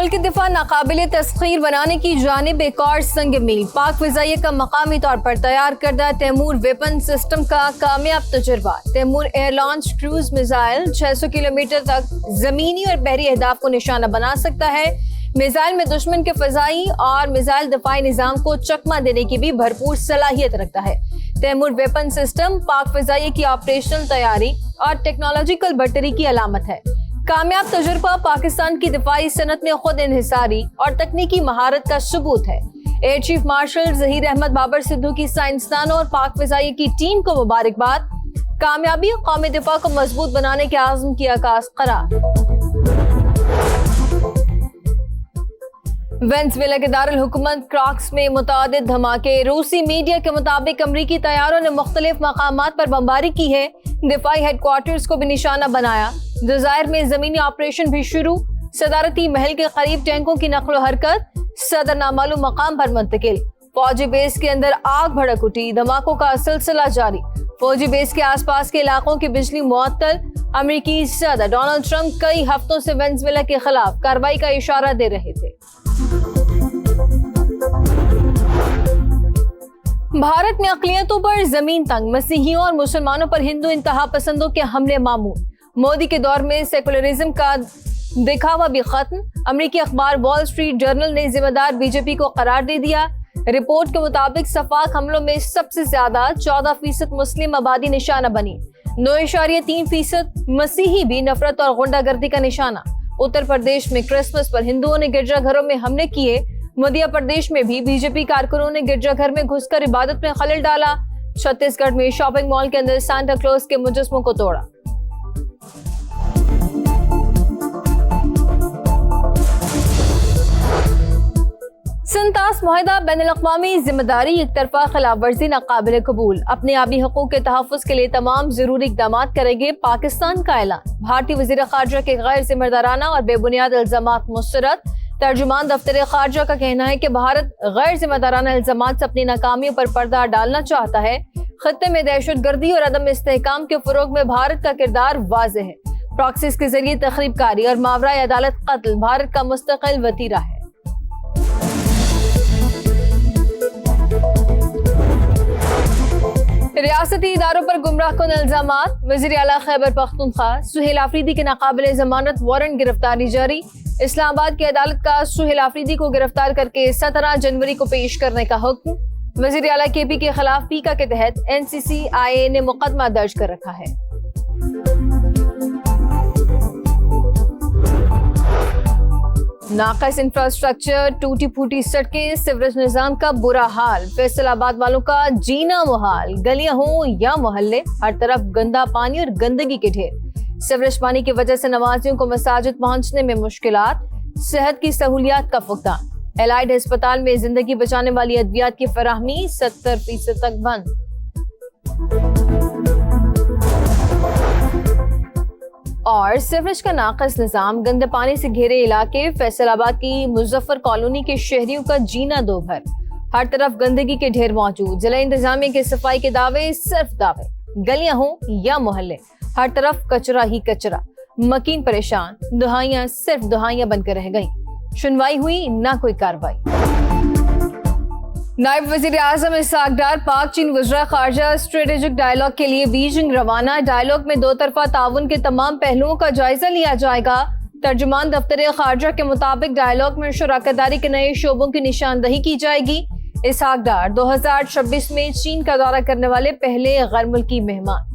ملک دفاع ناقابل تسخیر بنانے کی جانب ایک اور سنگ میل، پاک فضائیہ کا مقامی طور پر تیار کردہ تیمور ویپن سسٹم کا کامیاب تجربہ۔ Taimur air launch cruise missile 600 kilometre تک زمینی اور بحری اہداف کو نشانہ بنا سکتا ہے۔ میزائل میں دشمن کے فضائی اور میزائل دفاعی نظام کو چکمہ دینے کی بھی بھرپور صلاحیت رکھتا ہے۔ تیمور ویپن سسٹم پاک فضائیہ کی آپریشنل تیاری اور ٹیکنالوجیکل برتری کی علامت ہے۔ کامیاب تجربہ پاکستان کی دفاعی صنعت میں خود انحصاری اور تکنیکی مہارت کا ثبوت ہے۔ Air chief marshal Zaheer Ahmed Babar Sidhu کی سائنسدانوں اور پاک فضائیہ کی ٹیم کو مبارکباد۔ کامیابی قومی دفاع کو مضبوط بنانے کے عزم کی عکاس قرار۔ وینزویلا کے دارالحکومت کراکس میں متعدد دھماکے۔ روسی میڈیا کے مطابق امریکی طیاروں نے مختلف مقامات پر بمباری کی ہے، دفاعی ہیڈ کوارٹرز کو بھی نشانہ بنایا۔ جزائر میں زمینی آپریشن بھی شروع، صدارتی محل کے قریب ٹینکوں کی نقل و حرکت، صدر نامعلوم مقام پر منتقل۔ فوجی بیس کے اندر آگ بھڑک اٹھی، دھماکوں کا سلسلہ جاری۔ فوجی بیس کے آس پاس کے علاقوں کی بجلی معطل۔ امریکی صدر ڈونلڈ ٹرمپ کئی ہفتوں سے وینزویلا کے خلاف کارروائی کا اشارہ دے رہے تھے۔ بھارت میں اقلیتوں پر زمین تنگ، مسیحیوں اور مسلمانوں پر ہندو انتہا پسندوں کے حملے معمول۔ مودی کے دور میں سیکولرزم کا دکھاوا بھی ختم۔ امریکی اخبار وال اسٹریٹ جرنل نے ذمہ دار بی جے پی کو قرار دے دیا۔ رپورٹ کے مطابق سفاک حملوں میں سب سے زیادہ 14% مسلم آبادی نشانہ بنی، 9.3% مسیحی بھی نفرت اور غنڈہ گردی کا نشانہ۔ اتر پردیش میں کرسمس پر ہندوؤں نے گرجا گھروں میں حملے کیے۔ مدھیہ پردیش میں بھی بی جے پی کارکنوں نے گرجا گھر میں گھس کر عبادت میں خلل ڈالا۔ چھتیس گڑھ میں شاپنگ مال کے اندر سانتا کلوز کے مجسموں کو توڑا۔ سنتاس معاہدہ بین الاقوامی ذمہ داری، ایک طرفہ خلاف ورزی ناقابل قبول۔ اپنے آبی حقوق کے تحفظ کے لیے تمام ضروری اقدامات کرے گے پاکستان کا اعلان۔ بھارتی وزیر خارجہ کے غیر ذمہ دارانہ اور بے بنیاد الزامات مسترد۔ ترجمان دفتر خارجہ کا کہنا ہے کہ بھارت غیر ذمہ دارانہ الزامات سے اپنی ناکامیوں پر پردہ ڈالنا چاہتا ہے۔ خطے میں دہشت گردی اور عدم استحکام کے فروغ میں بھارت کا کردار واضح ہے۔ پراکسیز کے ذریعے تخریب کاری اور ماورائے عدالت قتل بھارت کا مستقل وتیرہ ہے۔ ریاستی اداروں پر گمراہ کن الزامات۔ وزیر اعلیٰ خیبر پختونخوا سہیل آفریدی کے ناقابل ضمانت وارنٹ گرفتاری جاری۔ اسلام آباد کی عدالت کا سہیل آفریدی کو گرفتار کر کے 17 جنوری کو پیش کرنے کا حکم۔ وزیر اعلیٰ کے پی کے خلاف پیکا کے تحت NCCIA نے مقدمہ درج کر رکھا ہے۔ ناقص انفراسٹرکچر، ٹوٹی پھوٹی سڑکیں، سیوریج نظام کا برا حال، فیصل آباد والوں کا جینا محال۔ گلیاں ہوں یا محلے، ہر طرف گندا پانی اور گندگی کے ڈھیر۔ سیوریج پانی کی وجہ سے نمازیوں کو مساجد پہنچنے میں مشکلات، صحت کی سہولیات کا فقدان۔ الائڈ ہسپتال میں زندگی بچانے والی ادویات کی فراہمی 70% تک بند۔ اور سیوریج کا ناقص نظام، گندے پانی سے گھیرے علاقے، فیصل آباد کی مظفر کالونی کے شہریوں کا جینا دو بھر۔ ہر طرف گندگی کے ڈھیر موجود، ضلع انتظامیہ کے صفائی کے دعوے صرف دعوے۔ گلیاں ہوں یا محلے، ہر طرف کچرا ہی کچرا۔ مکین پریشان، دہائیاں صرف دہائیاں بن کر رہ گئیں۔ سنوائی ہوئی نہ کوئی کارروائی۔ نائب وزیر اعظم اسحاق ڈار پاک چین وزراء خارجہ اسٹریٹجک ڈائیلاگ کے لیے بیجنگ روانہ۔ ڈائیلاگ میں دو طرفہ تعاون کے تمام پہلوؤں کا جائزہ لیا جائے گا۔ ترجمان دفتر خارجہ کے مطابق ڈائیلاگ میں شراکت داری کے نئے شعبوں کی نشاندہی کی جائے گی۔ اسحاق ڈار 2026 میں چین کا دورہ کرنے والے پہلے غیر ملکی مہمان۔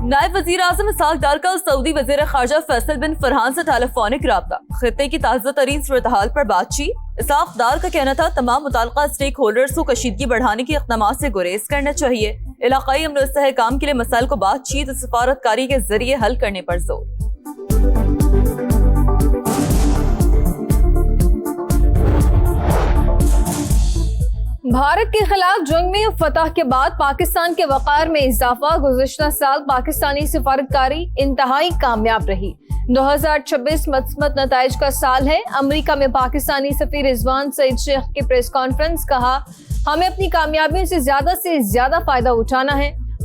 نائب وزیر اعظم اسحاق ڈار کا سعودی وزیر خارجہ فیصل بن فرحان سے ٹیلی فونک رابطہ، خطے کی تازہ ترین صورتحال پر بات چیت۔ اسحاق ڈار کا کہنا تھا تمام متعلقہ اسٹیک ہولڈرز کو کشیدگی بڑھانے کے اقدامات سے گریز کرنا چاہیے۔ علاقائی امن و استحکام کے لیے مسائل کو بات چیت اور سفارتکاری کے ذریعے حل کرنے پر زور۔ بھارت کے خلاف جنگ میں فتح کے بعد پاکستان کے وقار میں اضافہ۔ گزشتہ سال پاکستانی سفارتکاری انتہائی کامیاب رہی۔ 2026 مثبت نتائج کا سال ہے۔ امریکہ میں پاکستانی سفیر رضوان سعید شیخ کی پریس کانفرنس، کہا ہمیں اپنی کامیابیوں سے زیادہ فائدہ اٹھانا ہے۔